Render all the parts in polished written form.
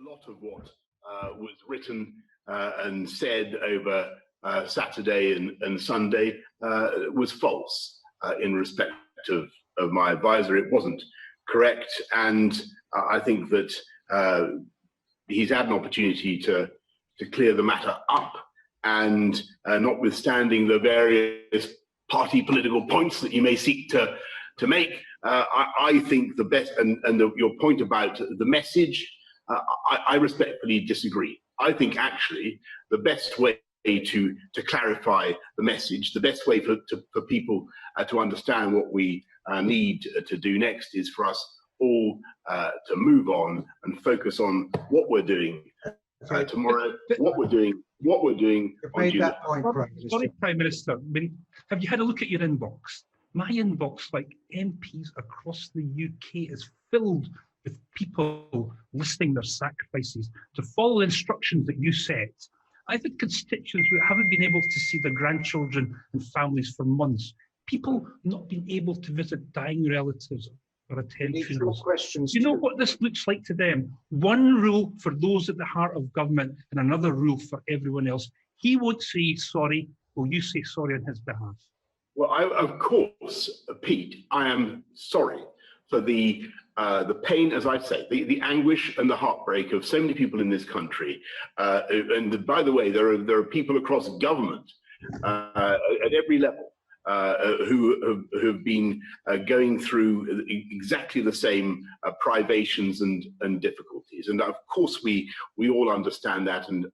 lot of what was written and said over Saturday and Sunday was false in respect of my advisor. It wasn't correct, and I think that he's had an opportunity to clear the matter up, and notwithstanding the various party political points that you may seek to make, I think the best, your point about the message, I respectfully disagree. I think actually the best way to clarify the message, the best way for people to understand what we need to do next is for us all to move on and focus on what we're doing tomorrow, what we're doing on June. Sorry, Prime Minister, I mean, have you had a look at your inbox? My inbox, like MPs across the UK, is filled with people listing their sacrifices to follow the instructions that you set. I've had constituents who haven't been able to see their grandchildren and families for months. People not being able to visit dying relatives or attend funerals. Do you know what this looks like to them? One rule for those at the heart of government and another rule for everyone else. He won't say sorry. Will you say sorry on his behalf? Well, of course, Pete, I am sorry for the pain, as I say, the anguish and the heartbreak of so many people in this country. And by the way, there are people across government at every level who have been going through exactly the same privations and difficulties. And of course, we all understand that, and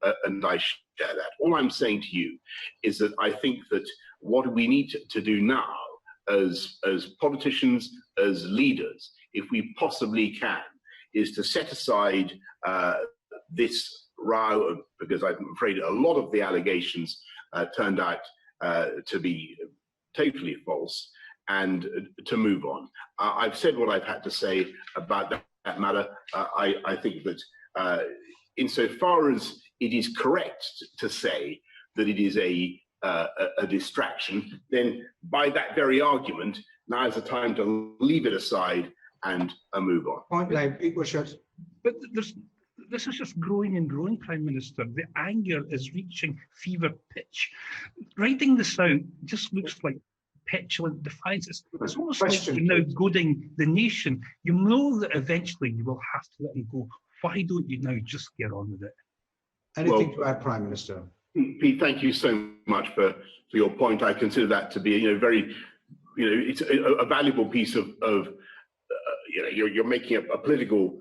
I share that. All I'm saying to you is that I think that what we need to do now as politicians, as leaders, if we possibly can, is to set aside this row, because I'm afraid a lot of the allegations turned out to be totally false, and to move on. I've said what I've had to say about that matter. I think that insofar as it is correct to say that it is a distraction, then by that very argument, now is the time to leave it aside and move on. Point blank, equal shot. But this is just growing and growing, Prime Minister. The anger is reaching fever pitch. Writing this out just looks like petulant defiance. It's almost like you're now goading the nation. You know that eventually you will have to let him go. Why don't you now just get on with it? Anything to add, Prime Minister? Pete, thank you so much for your point. I consider that to be, very, it's a valuable piece of you're making a political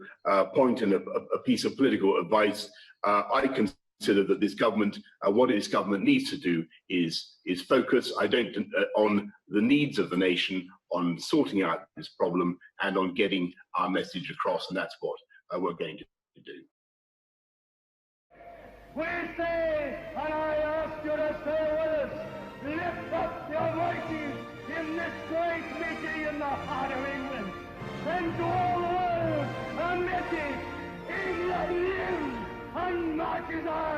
point and a piece of political advice. I consider that this government, what this government needs to do is focus. I don't on the needs of the nation, on sorting out this problem, and on getting our message across, and that's what we're going to do. We say, and I ask you to say with us, lift up your voices in this great meeting in the heart of England, and to all the world a message: England lives and marches on.